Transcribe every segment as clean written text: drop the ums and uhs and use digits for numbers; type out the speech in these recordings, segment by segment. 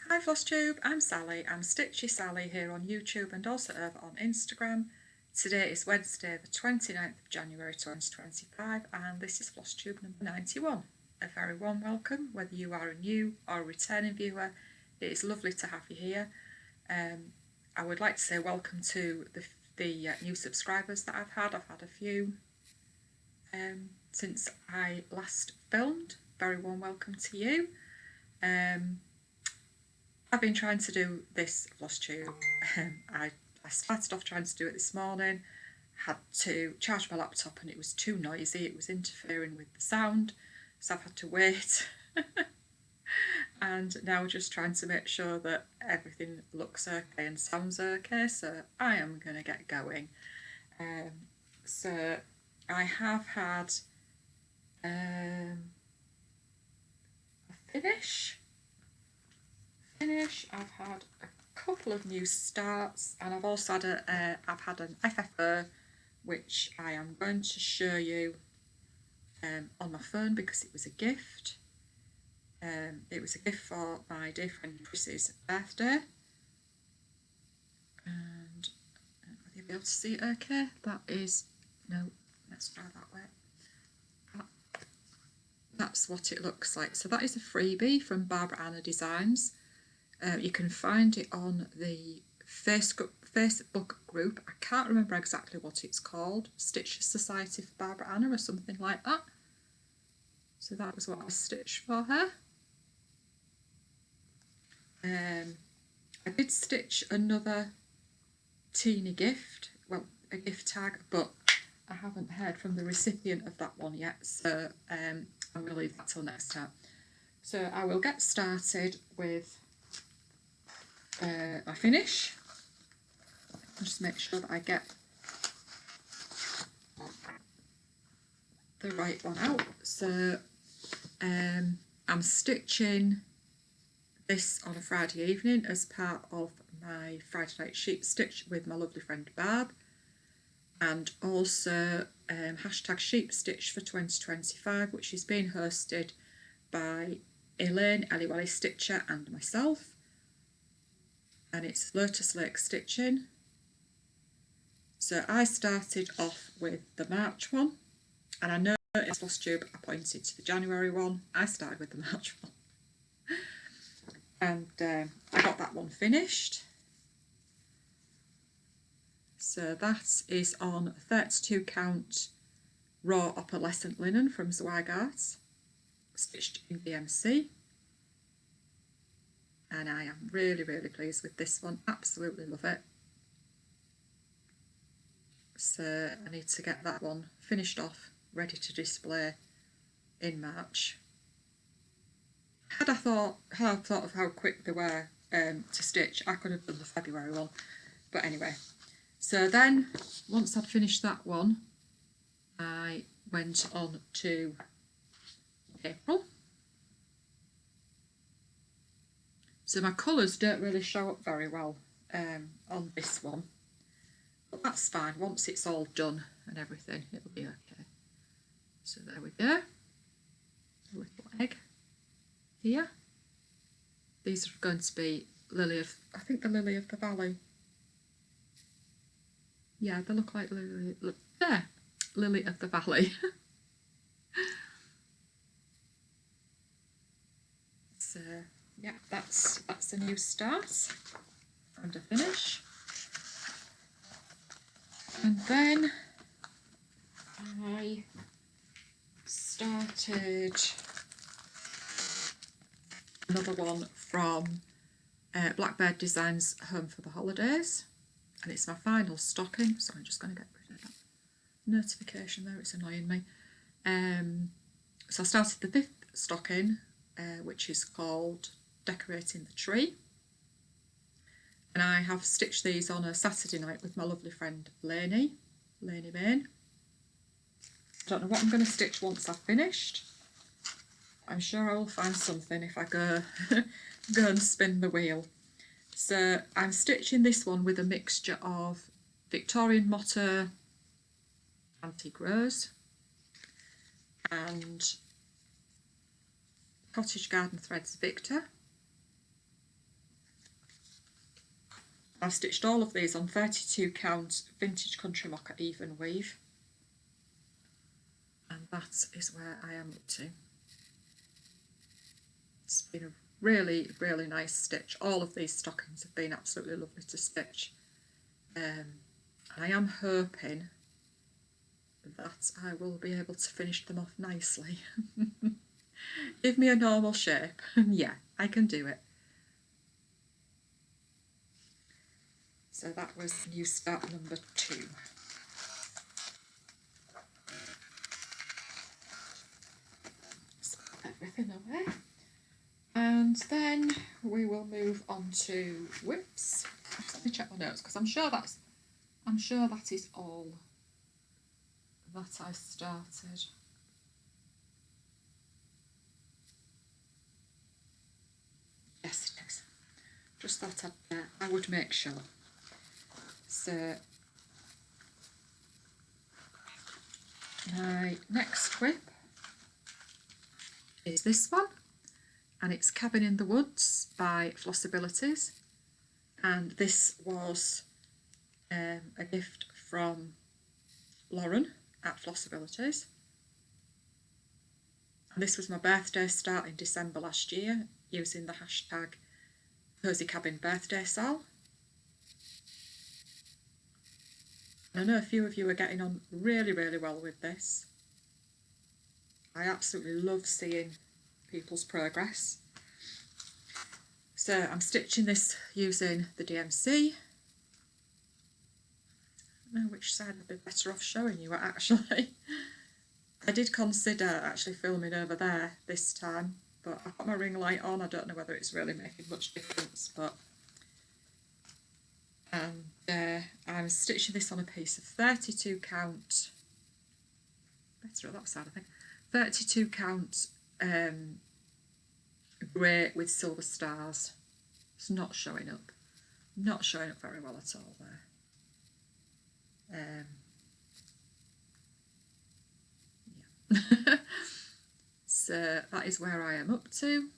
Hi Flosstube, I'm Sally. I'm StitchySally here on YouTube and also over on Instagram. Today is Wednesday the 29th of January 2025 and this is Flosstube number 91. A very warm welcome whether you are a new or a returning viewer. It is lovely to have you here. I would like to say welcome to the new subscribers that I've had. I've had a few since I last filmed. Very warm welcome to you. I've been trying to do this Flosstube. I started off trying to do it this morning, had to charge my laptop and it was too noisy, it was interfering with the sound, so I've had to wait. And now just trying to make sure that everything looks okay and sounds okay, so I am going to get going. So I have had a finish. I've had a couple of new starts and I've also had I've had an FFO which I am going to show you on my phone because it was a gift. It was a gift for my dear friend Chris's birthday, and will you be able to see it okay? That is, no, let's try that way. That's what it looks like. So that is a freebie from Barb Designs. You can find it on the Facebook group. I can't remember exactly what it's called. Stitch Society for Barbara Anna or something like that. So that was what I stitched for her. I did stitch another teeny gift, well, a gift tag, but I haven't heard from the recipient of that one yet, so I'm going to leave that till next time. So I will get started with my finish. I'll just make sure that I get the right one out. So I'm stitching this on a Friday evening as part of my Friday night sheep stitch with my lovely friend Barb, and also hashtag sheep stitch for 2025, which is being hosted by Elaine Elliwelly Stitcher and myself, and it's Lotus Lake Stitching. So I started off with the March one, and I know it's Flosstube I pointed to the January one. I started with the March one. And I got that one finished. So that is on 32 count raw opalescent linen from Zweigart, stitched in BMC. And I am really, really pleased with this one. Absolutely love it. So I need to get that one finished off, ready to display in March. Had I thought of how quick they were to stitch, I could have done the February one. But anyway, so then once I'd finished that one, I went on to April. So my colours don't really show up very well on this one, but that's fine. Once it's all done and everything, it'll be okay. So there we go. A little egg here. These are going to be Lily of, I think the Lily of the Valley. Yeah, they look like Lily. Look there, Lily of the Valley. So yeah, that's a new start and a finish. And then I started another one from Blackbird Designs Home for the Holidays, and it's my final stocking, so I'm just going to get rid of that notification there, it's annoying me. So I started the 5th stocking, which is called Decorating the Tree, and I have stitched these on a Saturday night with my lovely friend Lainey Main. I don't know what I'm going to stitch once I've finished. I'm sure I will find something if I go and spin the wheel. So I'm stitching this one with a mixture of Victorian Motto Antique Rose and Cottage Garden Threads Victor. I've stitched all of these on 32 count vintage country mocha even weave, and that is where I am up to. It's been a really, really nice stitch. All of these stockings have been absolutely lovely to stitch. I am hoping that I will be able to finish them off nicely. Give me a normal shape. Yeah, I can do it. So that was new start number 2. So everything away. And then we will move on to whips. Let me check my notes because I'm sure that is all that I started. Yes, it is. Just thought I would make sure. So my next whip is this one, and it's Cabin in the Woods by Flossabilities, and this was a gift from Lauren at Flossabilities, and this was my birthday start in December last year using the hashtag Cozy Cabin Birthday Sal. I know a few of you are getting on really, really well with this. I absolutely love seeing people's progress. So I'm stitching this using the DMC. I don't know which side I'd be better off showing you actually. I did consider actually filming over there this time, but I've got my ring light on. I don't know whether it's really making much difference, but I'm stitching this on a piece of 32 count, better at that side I think, 32 count grey with silver stars. It's not showing up very well at all there. Yeah. So that is where I am up to.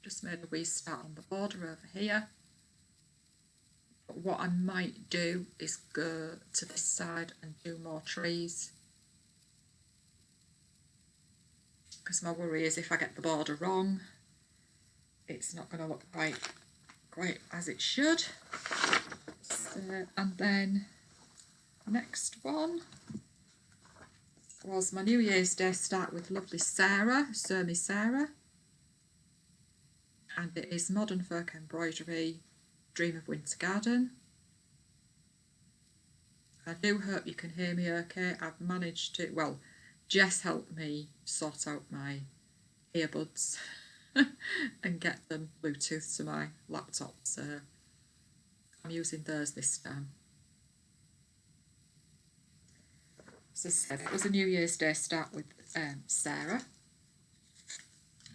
Just made a wee start on the border over here. But what I might do is go to this side and do more trees, because my worry is if I get the border wrong, it's not going to look quite as it should. So, and then next one was my New Year's Day start with lovely Sarah, Sarah, and it is Modern Folk Embroidery, Dream of Winter Garden. I do hope you can hear me okay. I've managed to, well, Jess helped me sort out my earbuds and get them Bluetooth to my laptop, so I'm using those this time. So as I said, it was a New Year's Day start with Sarah,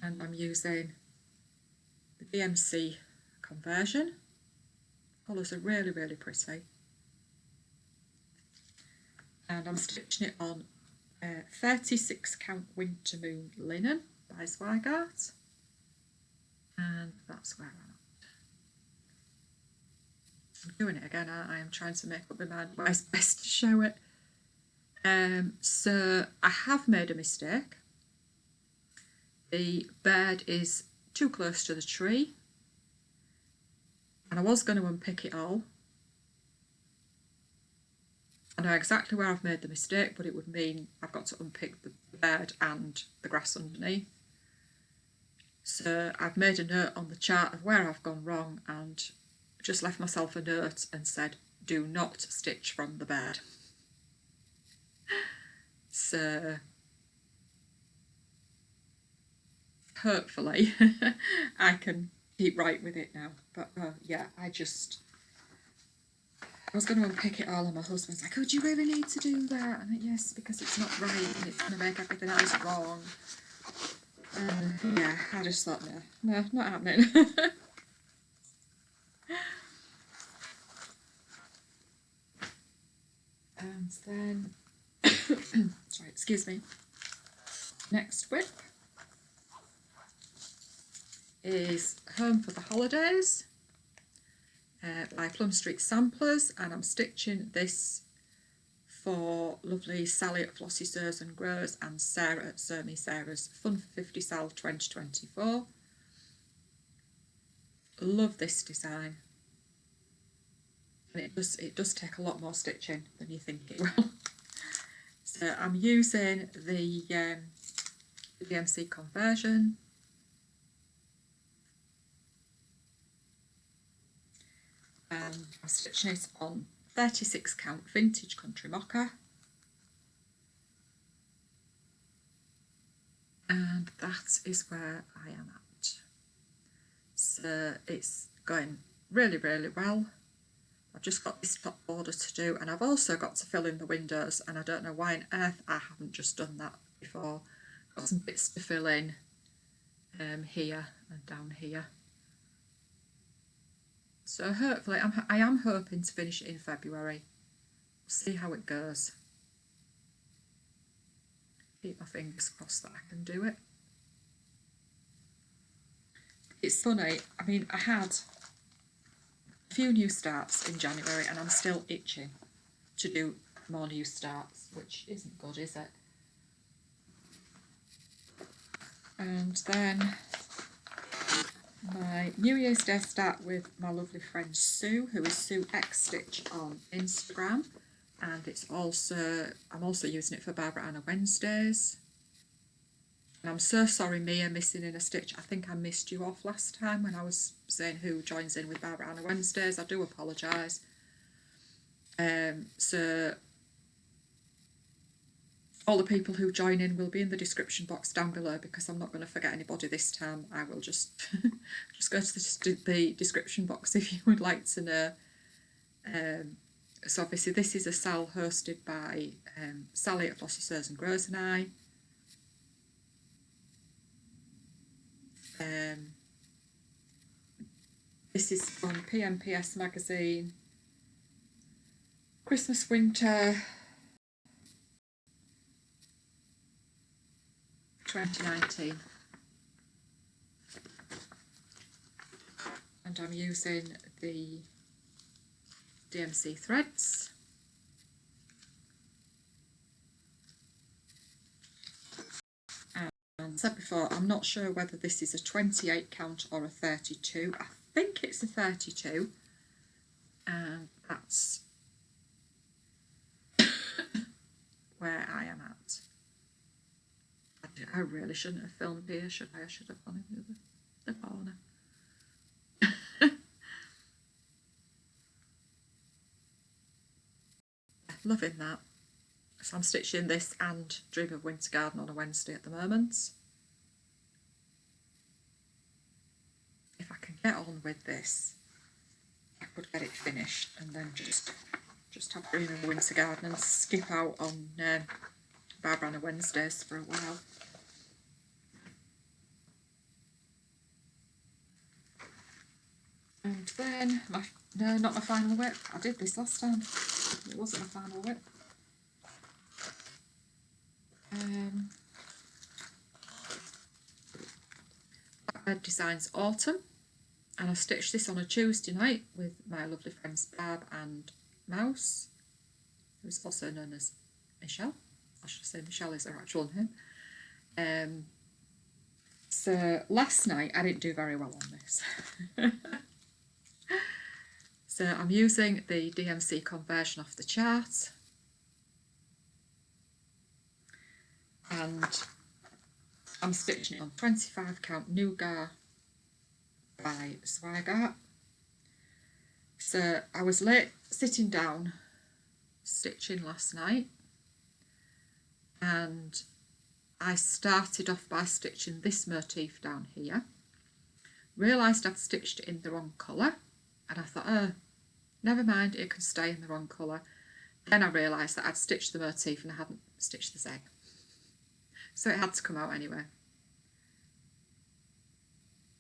and I'm using the DMC conversion. Colours are really, really pretty. And I'm stitching it on 36 count Winter Moon linen by Zweigart. And that's where I'm doing it again, aren't I? I'm trying to make up my mind where's best to show it. So I have made a mistake. The bird is too close to the tree, and I was going to unpick it all. I know exactly where I've made the mistake, but it would mean I've got to unpick the bird and the grass underneath. So I've made a note on the chart of where I've gone wrong and just left myself a note and said, do not stitch from the bird. So hopefully I can keep right with it now. But yeah, I was going to unpick it all and my husband's like, oh, do you really need to do that? And yes, because it's not right and it's going to make everything else wrong. Yeah, I just thought, no, not happening. And then, sorry, excuse me, next whip is Home for the Holidays. by Plum Street Samplers, and I'm stitching this for lovely Sally at Flossy Sews and Grows and Sarah at Sew Me Sarah's Fun for 50 Sal 2024. Love this design, and it does take a lot more stitching than you think it will. So I'm using the DMC conversion, and I'm stitching it on 36 count vintage country mocha, and that is where I am at. So it's going really, really well. I've just got this top border to do, and I've also got to fill in the windows, and I don't know why on earth I haven't just done that before. Got some bits to fill in here and down here. So hopefully, I am hoping to finish it in February. We'll see how it goes. Keep my fingers crossed that I can do it. It's funny, I mean, I had a few new starts in January and I'm still itching to do more new starts, which isn't good, is it? And then my New Year's Day start with my lovely friend Sue, who is suexstitch on Instagram, and I'm also using it for Barbara Anna Wednesdays. And I'm so sorry, Mia, missing in a stitch. I think I missed you off last time when I was saying who joins in with Barbara Anna Wednesdays. I do apologise. So all the people who join in will be in the description box down below, because I'm not going to forget anybody this time. I will just go to the description box if you would like to know. So obviously this is a Sal hosted by Sally at Flossy Sews and Grows and I. This is from PMPS magazine, Christmas Winter 2019, and I'm using the DMC threads. And I said before, I'm not sure whether this is a 28 count or a 32. I think it's a 32, and that's where I am at. I really shouldn't have filmed here, should I? I should have gone in the corner. Loving that. So I'm stitching this and Dream of Winter Garden on a Wednesday at the moment. If I can get on with this, I could get it finished and then just have Dream of Winter Garden and skip out on Barbara Anna Wednesdays for a while. And then, no, not my final whip. I did this last time. It wasn't my final whip. Blackbird Designs Autumn, and I stitched this on a Tuesday night with my lovely friends Barb and Mouse, who's also known as Michelle. I should say Michelle is her actual name. So last night I didn't do very well on this. So I'm using the DMC conversion off the chart, and I'm stitching it on 25 count Nougat by Swagart. So I was late sitting down stitching last night, and I started off by stitching this motif down here, realised I'd stitched it in the wrong colour, and I thought, oh, never mind, it can stay in the wrong colour. Then I realised that I'd stitched the motif and I hadn't stitched the Z, so it had to come out anyway.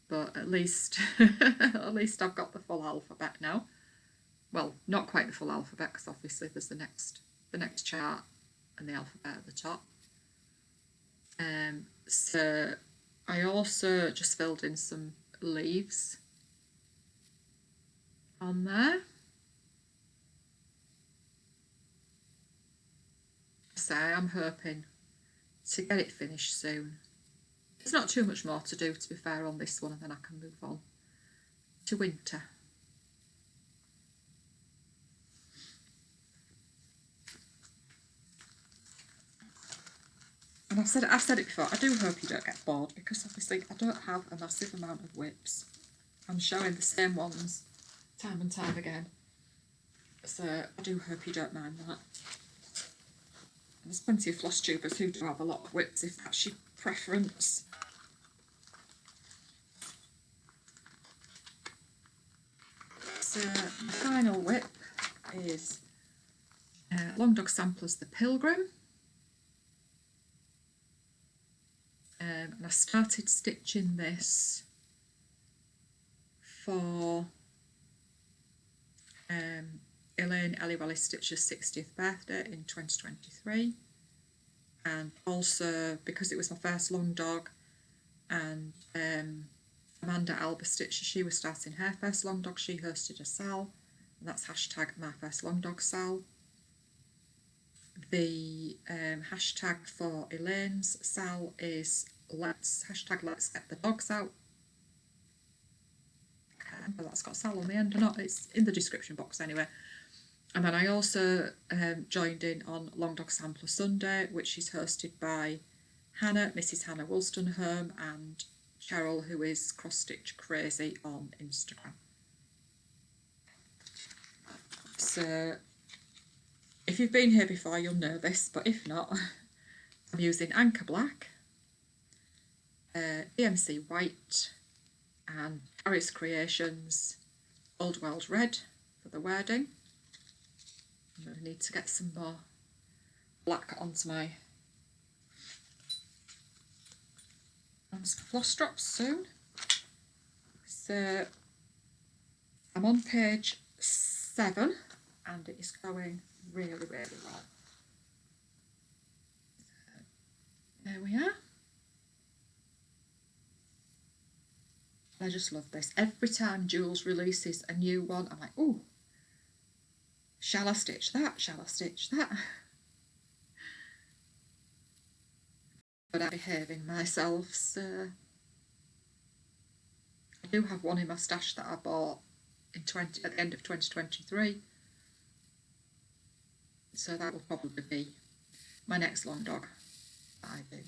But at least I've got the full alphabet now. Well, not quite the full alphabet, because obviously there's the next chart and the alphabet at the top. So I also just filled in some leaves on there. So I'm hoping to get it finished soon. There's not too much more to do, to be fair, on this one, and then I can move on to winter. And I've said it before, I do hope you don't get bored, because obviously I don't have a massive amount of whips. I'm showing the same ones time and time again. So I do hope you don't mind that. And there's plenty of Flosstubers who do have a lot of whips, if that's your preference. So my final whip is Long Dog Samplers the Pilgrim. And I started stitching this for Elaine Ellie Stitcher's 60th birthday in 2023, and also because it was my first long dog, and Amanda Alba Stitcher, she was starting her first long dog, she hosted a sal, and that's hashtag my first long dog sal. The hashtag for Elaine's sal is hashtag let's get the dogs out. I can't remember that's got sal on the end or not, it's in the description box anyway. And then I also joined in on Long Dog Sampler Sunday, which is hosted by Hannah, Mrs. Hannah Woolstonholme, and Cheryl, who is crossstitch-crazy on Instagram. So if you've been here before, you'll know this, but if not, I'm using Anchor Black, DMC White, and Paris Creations Old World Red for the wording. I'm going to need to get some more black onto my floss drops soon. So I'm on page 7 and it is going really, really well. So there we are. I just love this. Every time Jules releases a new one, I'm like, oh, shall I stitch that? Shall I stitch that? But I'm behaving myself, so I do have one in my stash that I bought at the end of 2023. So that will probably be my next long dog that I do.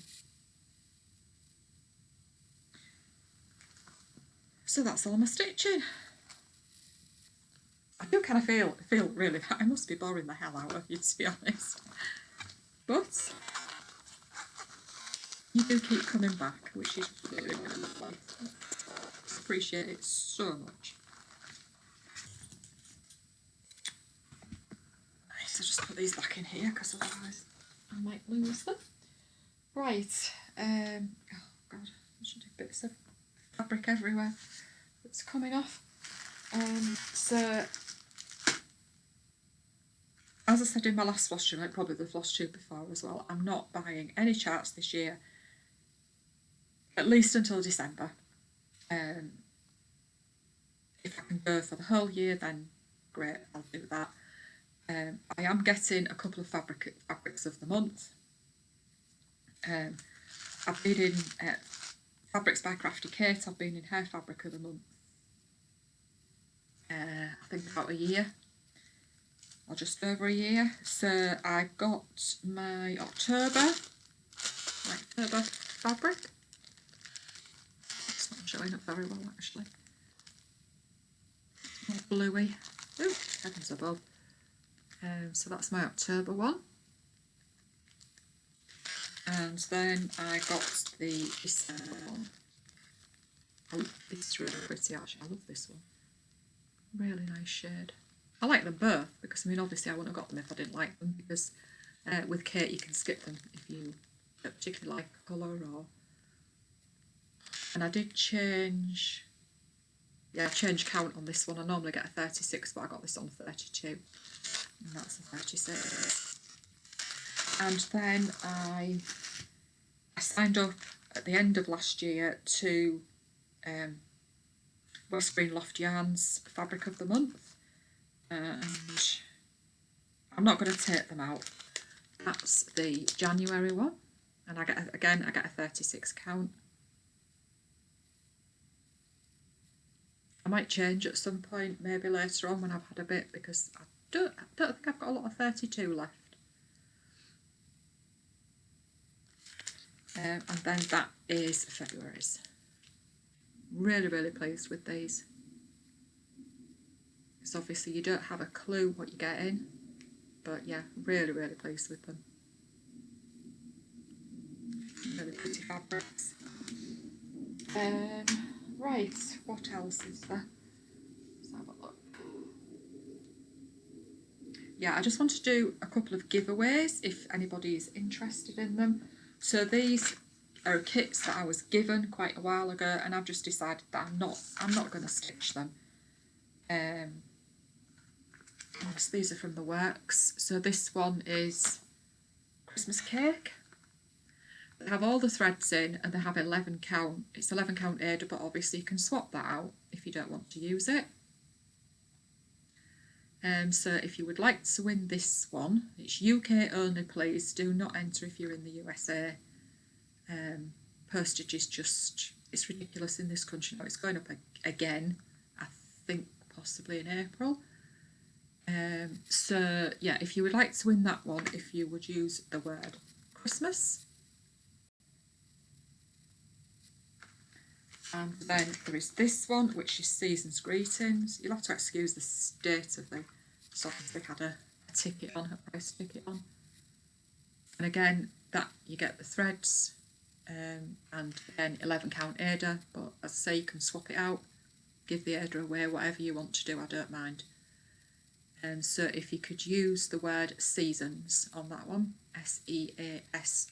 So that's all my stitching. I do kind of feel really that I must be boring the hell out of you, to be honest. But you do keep coming back, which is really, really lovely. I appreciate it so much. Nice, I'll just put these back in here because otherwise I might lose them. Right, oh god, I should do bits of fabric everywhere that's coming off. So as I said in my last floss tube, like probably the floss tube before as well, I'm not buying any charts this year, at least until December. If I can go for the whole year, then great, I'll do that. I am getting a couple of fabrics of the month. I've been in Fabrics by Crafti Kate, I've been in her fabric of the month, I think about a year, or just over a year. So I got my October fabric. It's not showing up very well actually. More bluey. Ooh, heavens above. So that's my October one. And then I got the December one. Oh, this is really pretty actually. I love this one. Really nice shade. I like them both because, I mean, obviously I wouldn't have got them if I didn't like them, because with Kate you can skip them if you don't particularly like a colour or... And I did change count on this one. I normally get a 36, but I got this on 32. And that's a 36. And then I signed up at the end of last year to West Green Loft Yarns Fabric of the Month. And I'm not going to take them out. That's the January one. And I get a 36 count. I might change at some point, maybe later on when I've had a bit, because I don't think I've got a lot of 32 left. And then that is February's. Really, really pleased with these. Because obviously you don't have a clue what you're getting, but yeah, really, really pleased with them. Really pretty fabrics. Right, what else is there? Let's have a look. Yeah, I just want to do a couple of giveaways if anybody is interested in them. So these are kits that I was given quite a while ago, and I've just decided that I'm not going to stitch them. These are from the works. So this one is Christmas cake. They have all the threads in, and they have 11 count. It's 11 count Ada, but obviously you can swap that out if you don't want to use it. So if you would like to win this one, it's UK only, please. Do not enter if you're in the USA. Postage is just, it's ridiculous in this country now. It's going up again, I think possibly in April. So yeah, if you would like to win that one, if you would use the word Christmas. And then there is this one, which is Season's Greetings. You'll have to excuse the state of the songs. They had a ticket on, a price ticket on. And again, that you get the threads, and then 11 count Ada, but as I say, you can swap it out, give the Ada away, whatever you want to do, I don't mind. So if you could use the word Seasons on that one, SEASONS.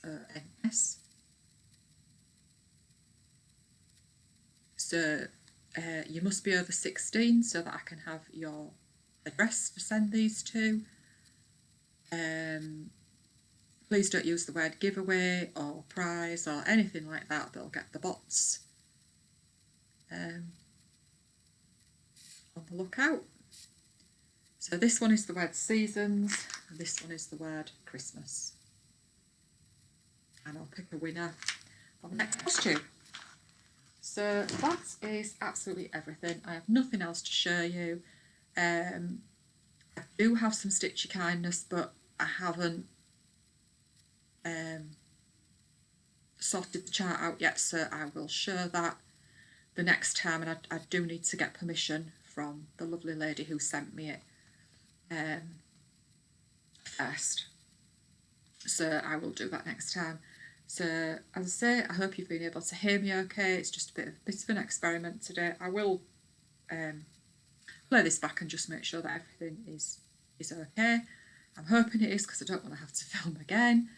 So you must be over 16 so that I can have your address to send these to. Please don't use the word giveaway or prize or anything like that. They'll get the bots. On the lookout. So this one is the word Seasons, and this one is the word Christmas. And I'll pick a winner for the next costume. So that is absolutely everything. I have nothing else to show you. I do have some Stitchy Kindness, but I haven't sorted the chart out yet, so I will show that the next time, and I do need to get permission from the lovely lady who sent me it first. So I will do that next time. So as I say, I hope you've been able to hear me okay. It's just a bit of an experiment today. I will play this back and just make sure that everything is okay. I'm hoping it is, because I don't want to have to film again.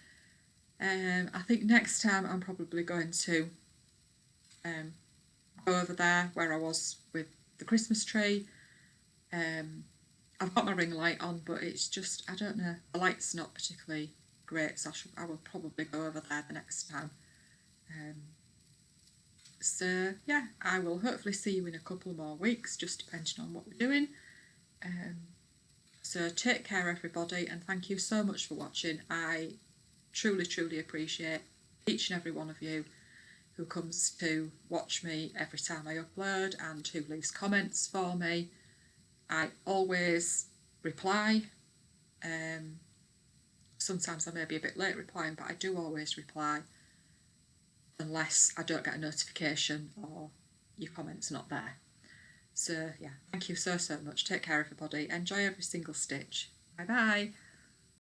I think next time I'm probably going to go over there where I was with the Christmas tree. I've got my ring light on, but it's just, I don't know, the light's not particularly great, so I will probably go over there the next time. So yeah, I will hopefully see you in a couple more weeks, just depending on what we're doing. So take care everybody, and thank you so much for watching. I truly appreciate each and every one of you who comes to watch me every time I upload and who leaves comments for me. I always reply. Sometimes I may be a bit late replying, but I do always reply, unless I don't get a notification or your comment's not there. So yeah, thank you so much. Take care everybody. Enjoy every single stitch. Bye bye.